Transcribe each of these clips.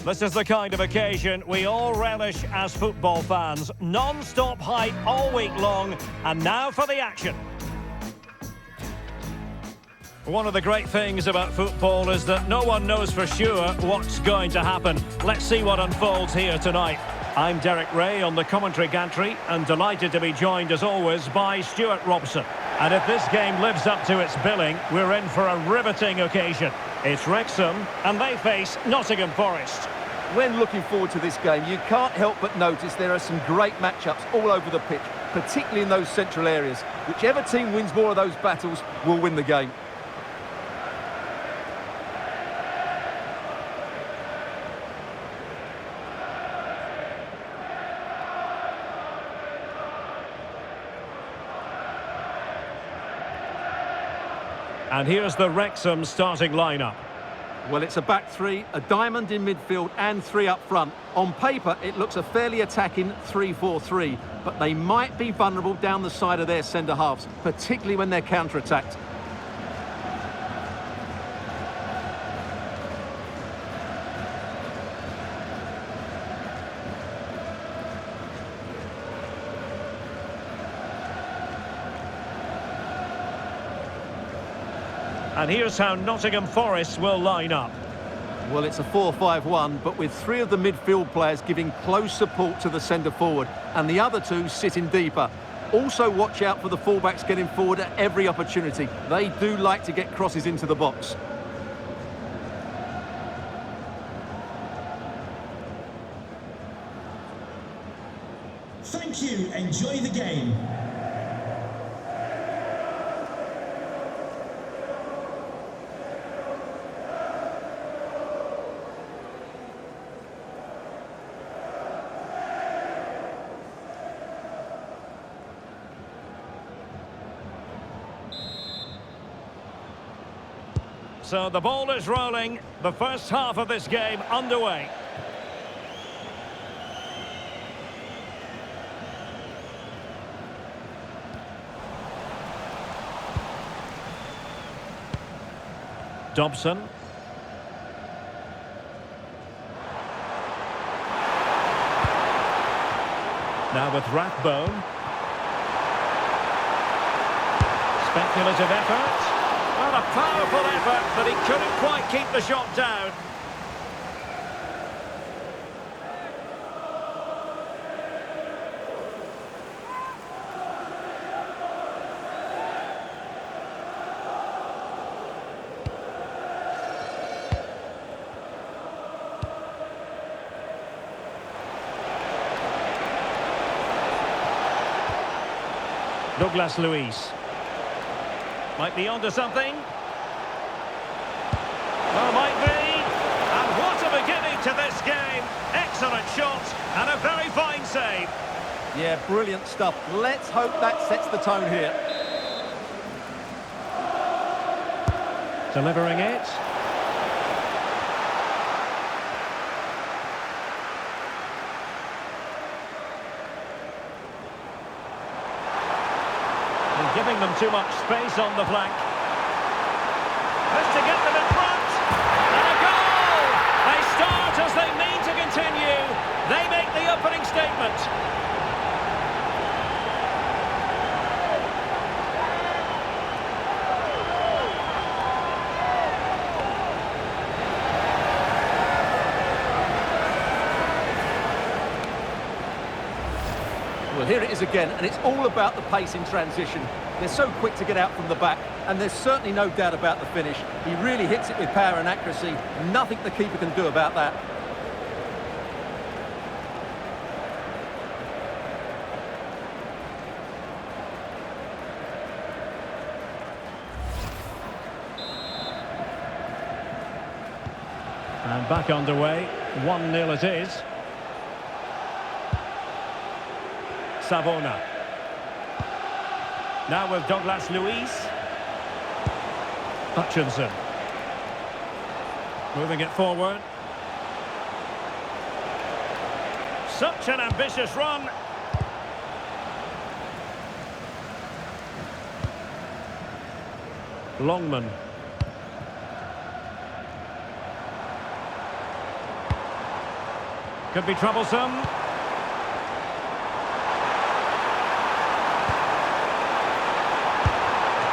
This is the kind of occasion we all relish as football fans. Non-stop hype all week long, and now for the action. One of the great things about football is that no one knows for sure what's going to happen. Let's see what unfolds here tonight. I'm Derek Ray on the commentary gantry and delighted to be joined as always by Stuart Robson. And if this game lives up to its billing, we're in for a riveting occasion. It's Wrexham and they face Nottingham Forest. When looking forward to this game, you can't help but notice there are some great matchups all over the pitch, particularly in those central areas. Whichever team wins more of those battles will win the game. And here's the Wrexham starting lineup. Well, it's a back three, a diamond in midfield and three up front. On paper, it looks a fairly attacking 3-4-3, but they might be vulnerable down the side of their centre-halves, particularly when they're counter-attacked. And here's how Nottingham Forest will line up. Well, it's a 4-5-1, but with three of the midfield players giving close support to the centre-forward, and the other two sitting deeper. Also watch out for the fullbacks getting forward at every opportunity. They do like to get crosses into the box. Thank you. Enjoy the game. So the ball is rolling, the first half of this game underway. Dobson. Now with Rathbone. Speculative effort. Well, a powerful effort, but he couldn't quite keep the shot down. Douglas Luiz. Might be onto something. Oh, might be. And what a beginning to this game. Excellent shot and a very fine save. Yeah, brilliant stuff. Let's hope that sets the tone here. Delivering it. Giving them too much space on the flank. This to get them in front. And a goal! They start as they mean to continue. They make the opening statement. Well, here it is again, and it's all about the pace in transition. They're so quick to get out from the back, and there's certainly no doubt about the finish. He really hits it with power and accuracy. Nothing the keeper can do about that. And back underway, 1-0 it is. Savona. Now with Douglas Luiz. Hutchinson. Moving it forward. Such an ambitious run. Longman. Could be troublesome.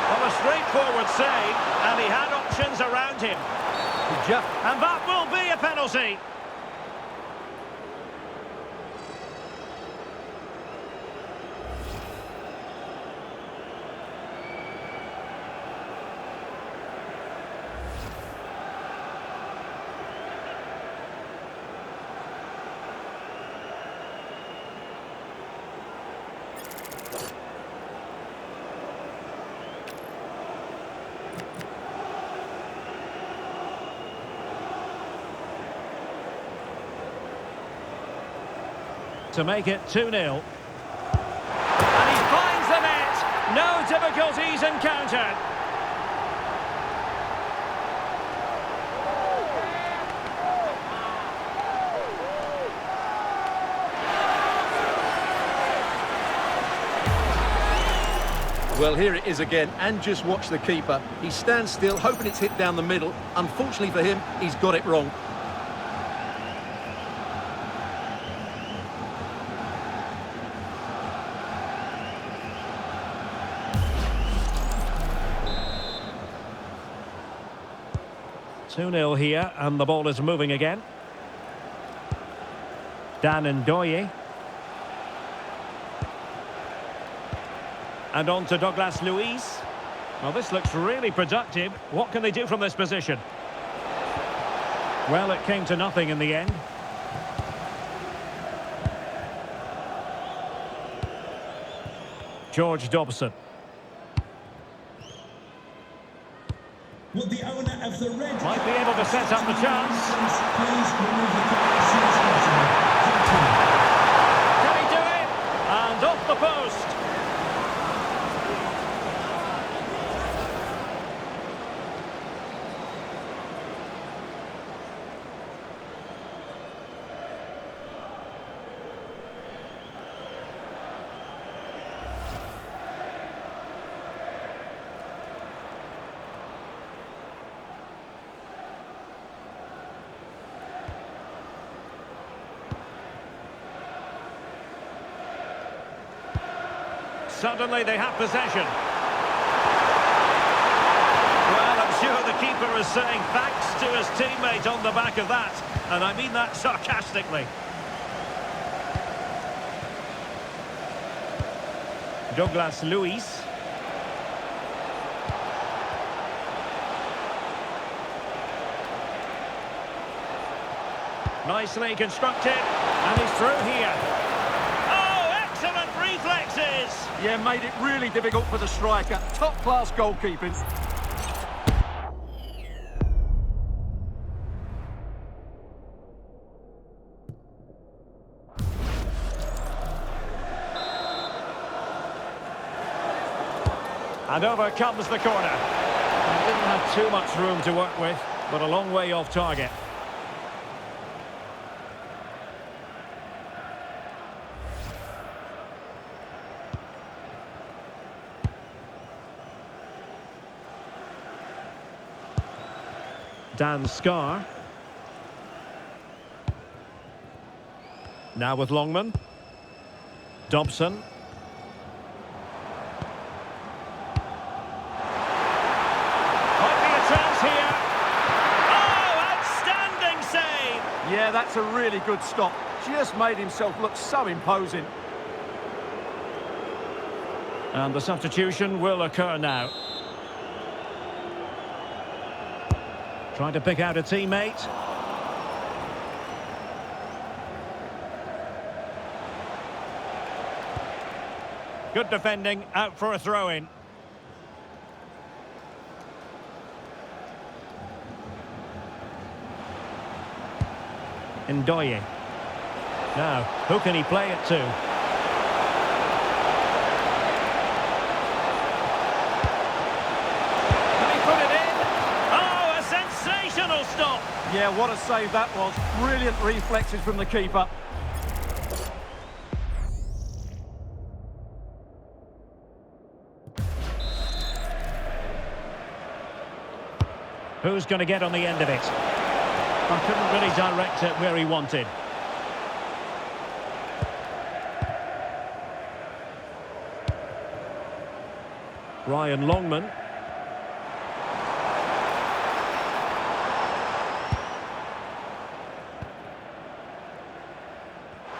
Well, a straightforward save, and he had options around him. Good job. And that will be a penalty. To make it 2-0. And he finds the net. No difficulties encountered. Well, here it is again, and just watch the keeper. He stands still, hoping it's hit down the middle. Unfortunately for him, he's got it wrong. Two-nil here, and the ball is moving again. Dan Ndoye. And on to Douglas Luiz. Well, this looks really productive. What can they do from this position? Well, it came to nothing in the end. George Dobson. Will the owner of the red Might be able to set up the chance. please remove the card since starting. Can he do it? And off the post. Suddenly they have possession. Well, I'm sure the keeper is saying thanks to his teammate on the back of that. And I mean that sarcastically. Douglas Luiz. Nicely constructed. And he's through here. Excellent reflexes! Yeah, made it really difficult for the striker. Top-class goalkeeping. And over comes the corner. He didn't have too much room to work with, but a long way off target. Dan Scar. Now with Longman. Dobson. Might be a chance here. Oh, outstanding save! Yeah, that's a really good stop. Just made himself look so imposing. And the substitution will occur now. Trying to pick out a teammate. Good defending, out for a throw-in. Ndoye. Now, who can he play it to? Stop. Yeah, what a save that was. Brilliant reflexes from the keeper. Who's going to get on the end of it? I couldn't really direct it where he wanted. Ryan Longman.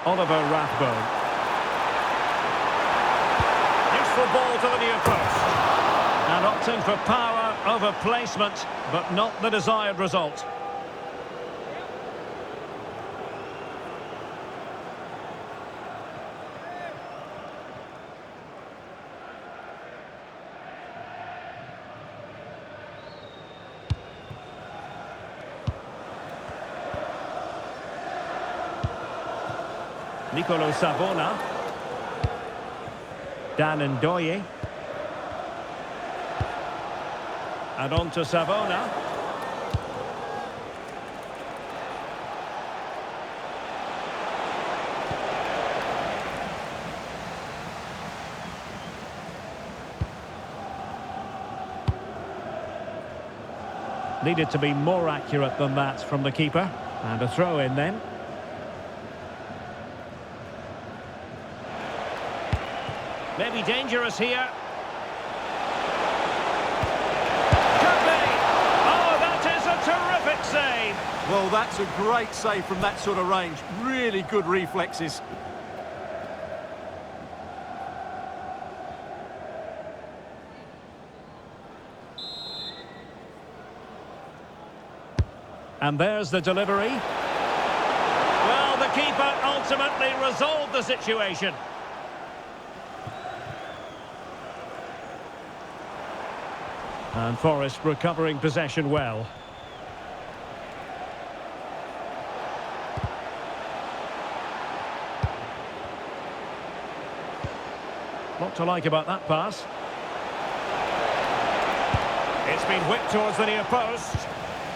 Oliver Rathbone. Useful ball to the near post. And opting for power over placement, but not the desired result. Nicolo Savona. Dan Ndoye. And on to Savona. Needed to be more accurate than that from the keeper. And a throw in then. Maybe dangerous here. Could be! Oh, that is a terrific save! Well, that's a great save from that sort of range. Really good reflexes. And there's the delivery. Well, the keeper ultimately resolved the situation. And Forest recovering possession well. Lot to like about that pass. It's been whipped towards the near post.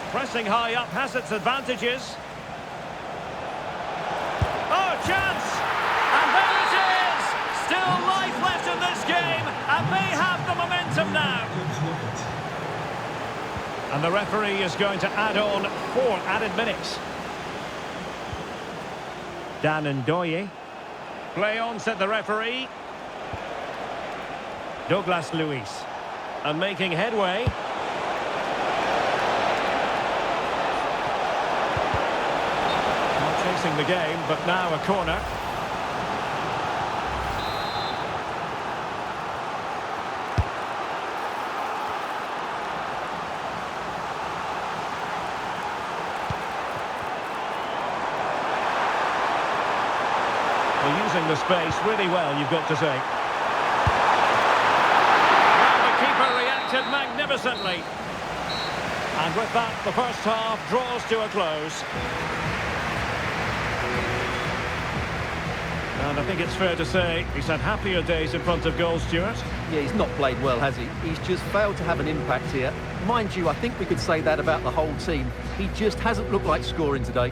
Pressing high up has its advantages. Oh, chance! And there it is! Still life left in this game, and they have the momentum now. And the referee is going to add on 4 added minutes. Dan Ndoye. Play on, said the referee. Douglas Luiz. And making headway. Not chasing the game, but now a corner. They're using the space really well, you've got to say. Well, the keeper reacted magnificently. And with that, the first half draws to a close. And I think it's fair to say he's had happier days in front of goal, Stuart. Yeah, he's not played well, has he? He's just failed to have an impact here. Mind you, I think we could say that about the whole team. He just hasn't looked like scoring today.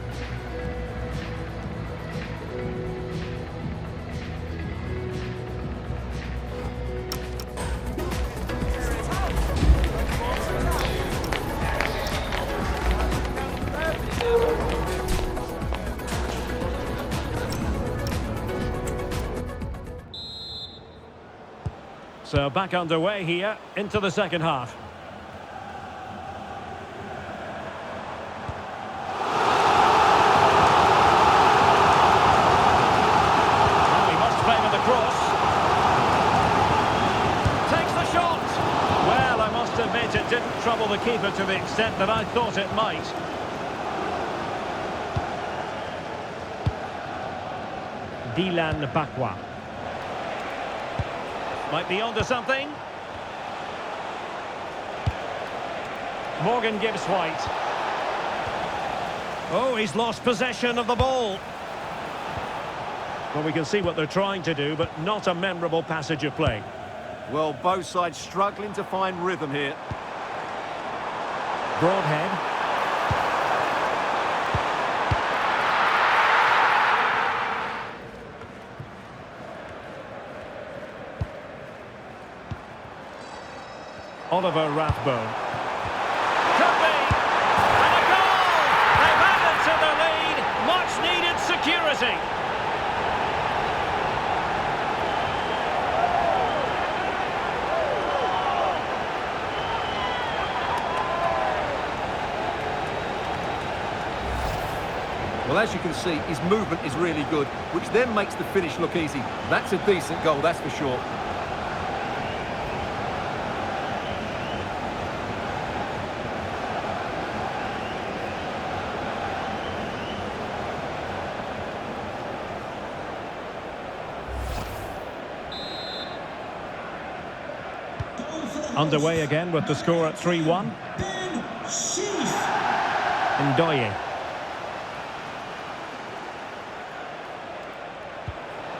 So back underway here into the second half. Now he must play with the cross. Takes the shot. Well, I must admit it didn't trouble the keeper to the extent that I thought it might. Dylan Bakwa. Might be onto something. Morgan Gibbs White. Oh, he's lost possession of the ball. Well, we can see what they're trying to do, but not a memorable passage of play. Well, both sides struggling to find rhythm here. Broadhead. Oliver Rathbone. Could be! And a goal! They've added to the lead. Much needed security. Well, as you can see, his movement is really good, which then makes the finish look easy. That's a decent goal, that's for sure. Underway again with the score at 3-1. Ndoye.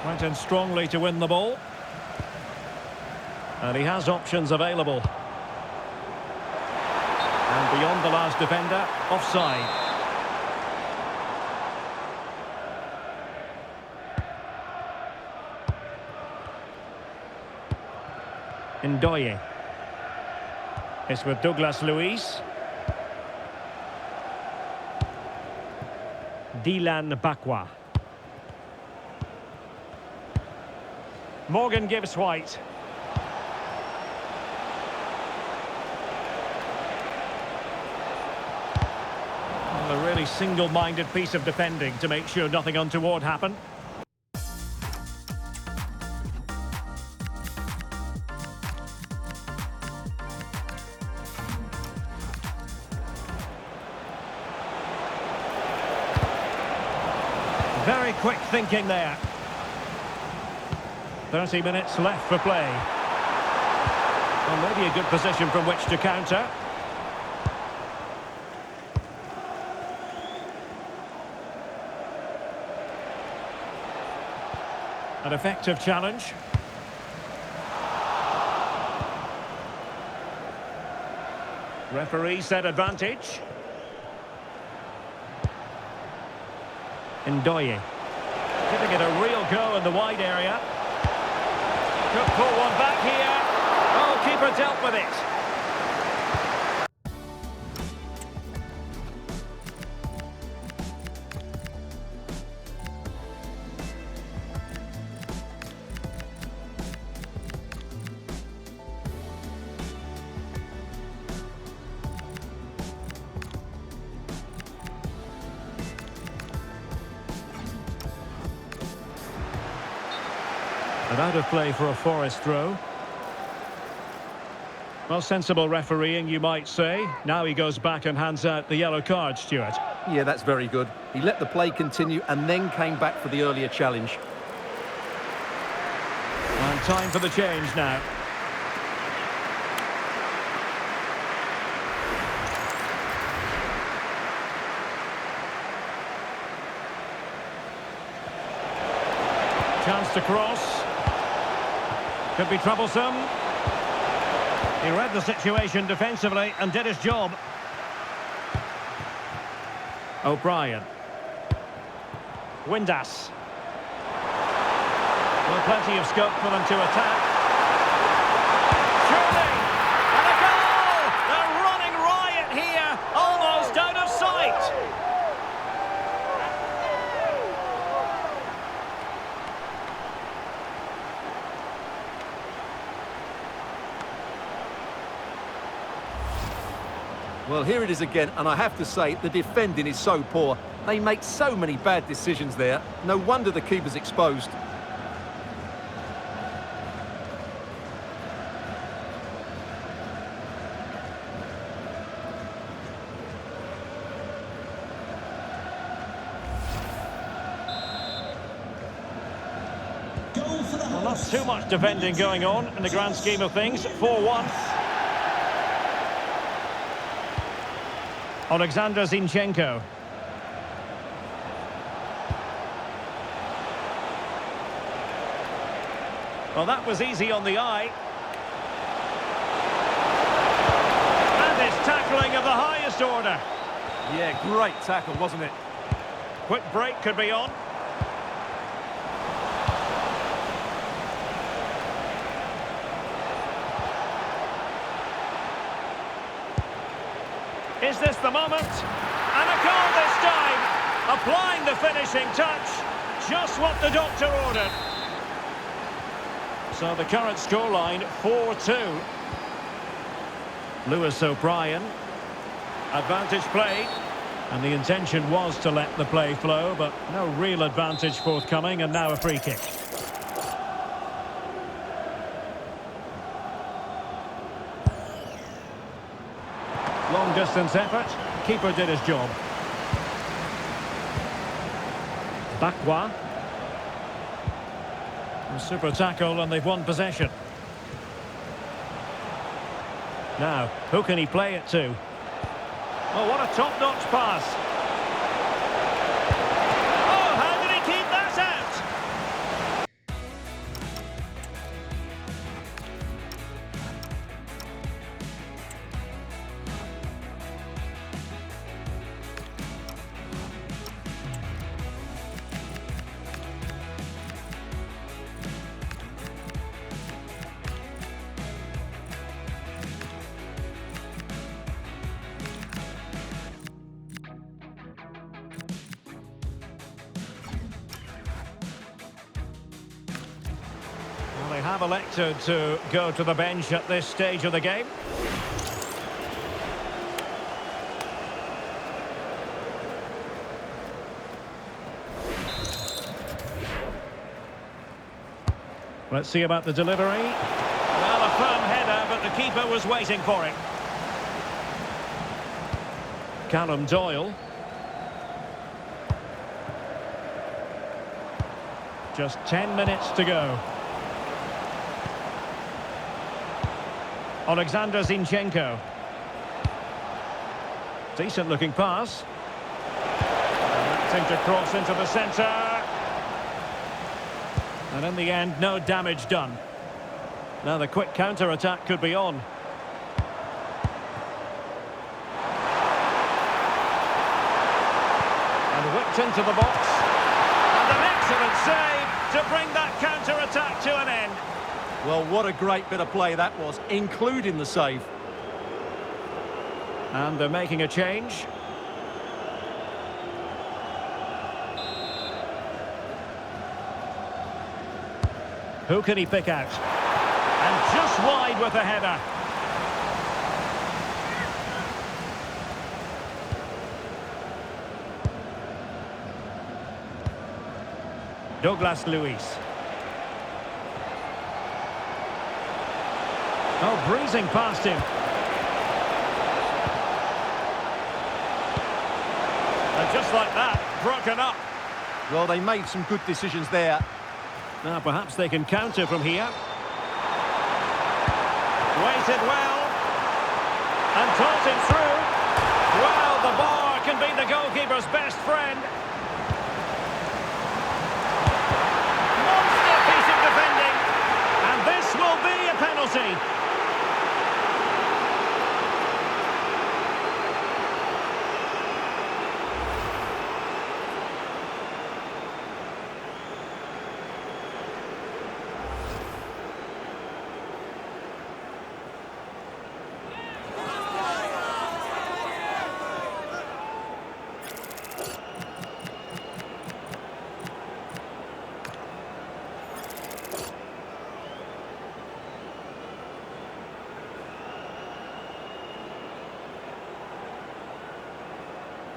Went in strongly to win the ball. And he has options available. And beyond the last defender, offside. Ndoye. It's with Douglas Luiz. Dylan Bakwa. Morgan Gibbs-White. Well, a really single-minded piece of defending to make sure nothing untoward happened. Very quick thinking there. 30 minutes left for play. Well, maybe a good position from which to counter. An effective challenge. Referee said advantage. Ndoye. Giving it a real go in the wide area. Could pull one back here. Oh, keeper dealt with it. And out of play for a Forest throw. Well, sensible refereeing, you might say. Now he goes back and hands out the yellow card, Stuart. Yeah, that's very good. He let the play continue and then came back for the earlier challenge. And time for the change now. Chance to cross. Could be troublesome. He read the situation defensively and did his job. O'Brien. Windass. Well, plenty of scope for them to attack. Surely! And a goal! They're running riot here, almost out of sight. Well, here it is again, and I have to say, the defending is so poor. They make so many bad decisions there. No wonder the keeper's exposed. Well, not too much defending going on in the grand scheme of things. 4-1. Alexander Zinchenko. Well, that was easy on the eye. And it's tackling of the highest order. Yeah, great tackle, wasn't it? Quick break could be on. Is this the moment? And a goal this time! Applying the finishing touch. Just what the doctor ordered. So the current scoreline, 4-2. Lewis O'Brien. Advantage play. And the intention was to let the play flow, but no real advantage forthcoming, and now a free kick. Long distance effort. Keeper did his job. Bakwa. A super tackle, and they've won possession. Now, who can he play it to? Oh, what a top-notch pass. Oh, how did he keep that out? They have elected to go to the bench at this stage of the game. Let's see about the delivery. Well, a firm header, but the keeper was waiting for it. Callum Doyle. Just 10 minutes to go. Alexander Zinchenko. Decent looking pass. Seemed to cross into the centre. And in the end, no damage done. Now the quick counter-attack could be on. And whipped into the box. And an excellent save to bring that counter-attack to an end. Well, what a great bit of play that was, including the save. And they're making a change. Who can he pick out? And just wide with a header. Douglas Luiz. Oh, breezing past him. And just like that, broken up. Well, they made some good decisions there. Now perhaps they can counter from here. Waited well. And tossed him through. Well, the bar can be the goalkeeper's best friend. Monster piece of defending. And this will be a penalty.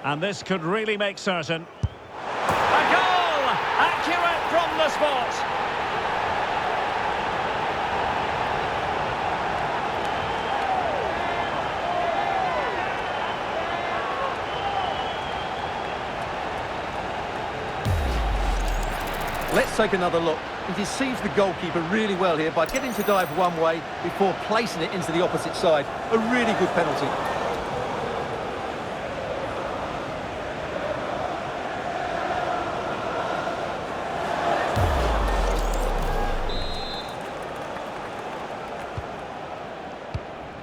And this could really make certain. A goal! Accurate from the spot. Let's take another look. He deceives the goalkeeper really well here by getting to dive one way before placing it into the opposite side. A really good penalty.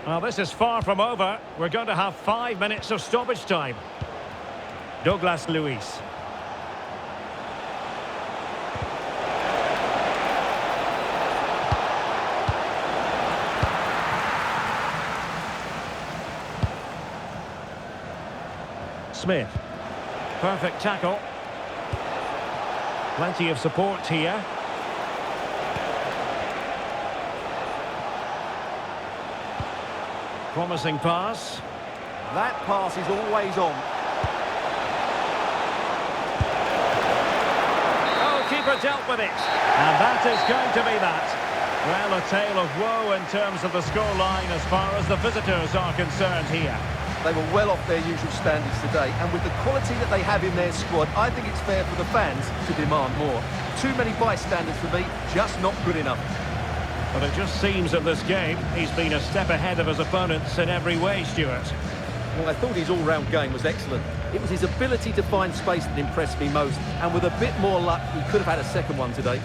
Well, this is far from over. We're going to have 5 minutes of stoppage time. Douglas Luiz. Smith. Perfect tackle. Plenty of support here. Promising pass. That pass is always on. goalkeeper dealt with it. And that is going to be that. Well, a tale of woe in terms of the scoreline as far as the visitors are concerned here. They were well off their usual standards today, and with the quality that they have in their squad, I think it's fair for the fans to demand more. Too many bystanders for me, just not good enough. But it just seems that this game, he's been a step ahead of his opponents in every way, Stuart. Well, I thought his all-round game was excellent. It was his ability to find space that impressed me most, and with a bit more luck, he could have had a second one today.